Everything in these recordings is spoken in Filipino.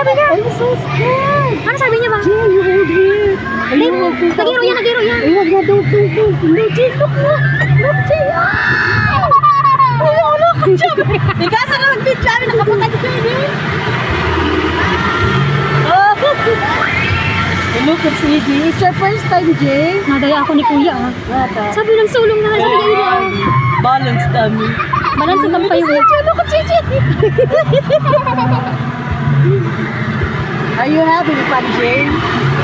sabi niya? I'm so scared. Ano sabi niya ba? Jay, you hold here. Ay, nagiro yan, nagiro yan. Ay, wag na, don't. No, Jay, look mo. Look, Jay. Ay, ano ka dyan? Igasa na mag-video kami, nakapatad ko yun eh. Look, it's AJ. It's your first time, Jay. Nadaya ako ni Kuya ah. Sabi ng sulong na sabi niya ilo. Balance dami. Balance ang kayo. Look at AJ. Are you having fun, Jay?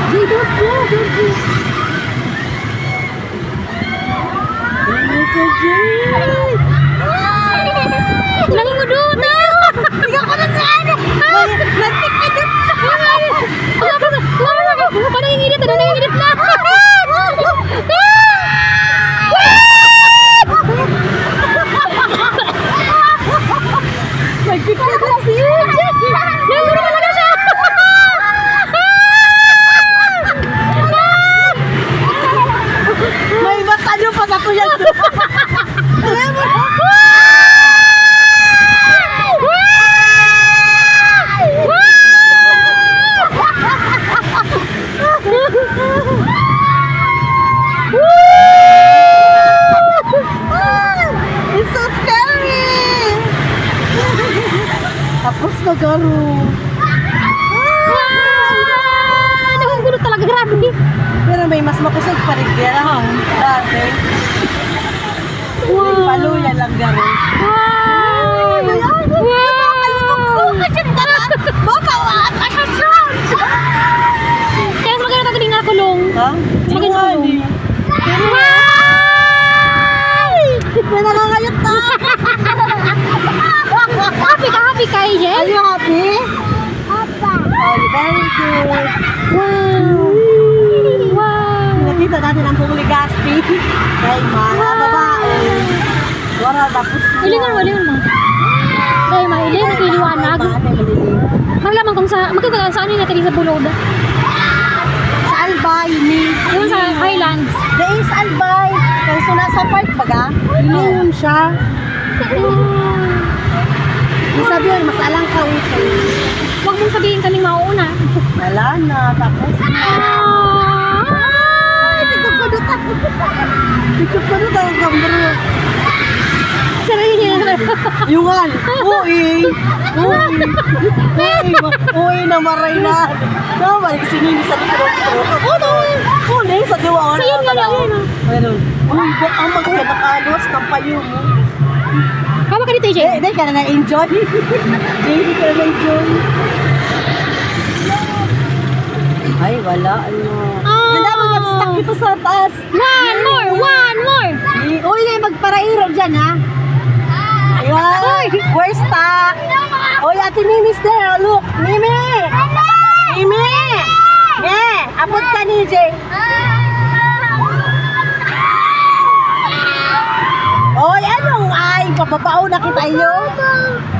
Jay, don't go. Look at Jay. Nangingudot na! Hindi ako na ano. Nagpikidot siya. Nanginginit na, nanginginit na! Nagpikidot siya. Nangingudot talaga siya! May mas ano pa sa kuya ko. It's so scary! Tapos na garo. Nangingudot talaga, grabe. Pero may mas makusog pa rin kaya dati. Wow. Paluya lang garo. Wow! Kaya mas maganda tatuloy na kulong. Ha? Maganda kulong. May nakakayot na! Happy ka, Are Jen? you happy? Papa. Oh, very good. Wow! Wow! Nakita natin ang Puligaspi. Dahil mga babae. Wala tapos na. Ilingan mo. Dahil mahilig, nagkiliwanag. Maglaman kung sa, magkakalaan saan yun natin sa Bulod. Sa Albay, ni. Yung sa Highlands. There is Albay. Kasi nasa park baga. Iliyon siya. Yung sabi yun, mas alang ka ito. Huwag mong sabihin kaming mauuna. Wala na, tapos na. Ay, tigugudot ako. Tigugudot ako, kambro. Sarili niya na. Yungan, uwi na maray na. Balik sinini sa likod. Uli, sa diwa. Sa yun nga lang yun. Meron. Uy, ang magkabakalos ng payo mo. Hawak ka dito, Jen. Hindi ka na na-enjoy. Hindi ka na na-enjoy. Ay, wala. Ano. Hindi mo mag-stuck ito sa taas. One more. Uy, magparairo dyan, ha? Ayun. We're stuck. Uy, Ate Mimi's there. Look. Mimi! Abot ka ni Jay. Oy, anong ay? Papapao na kita iyo.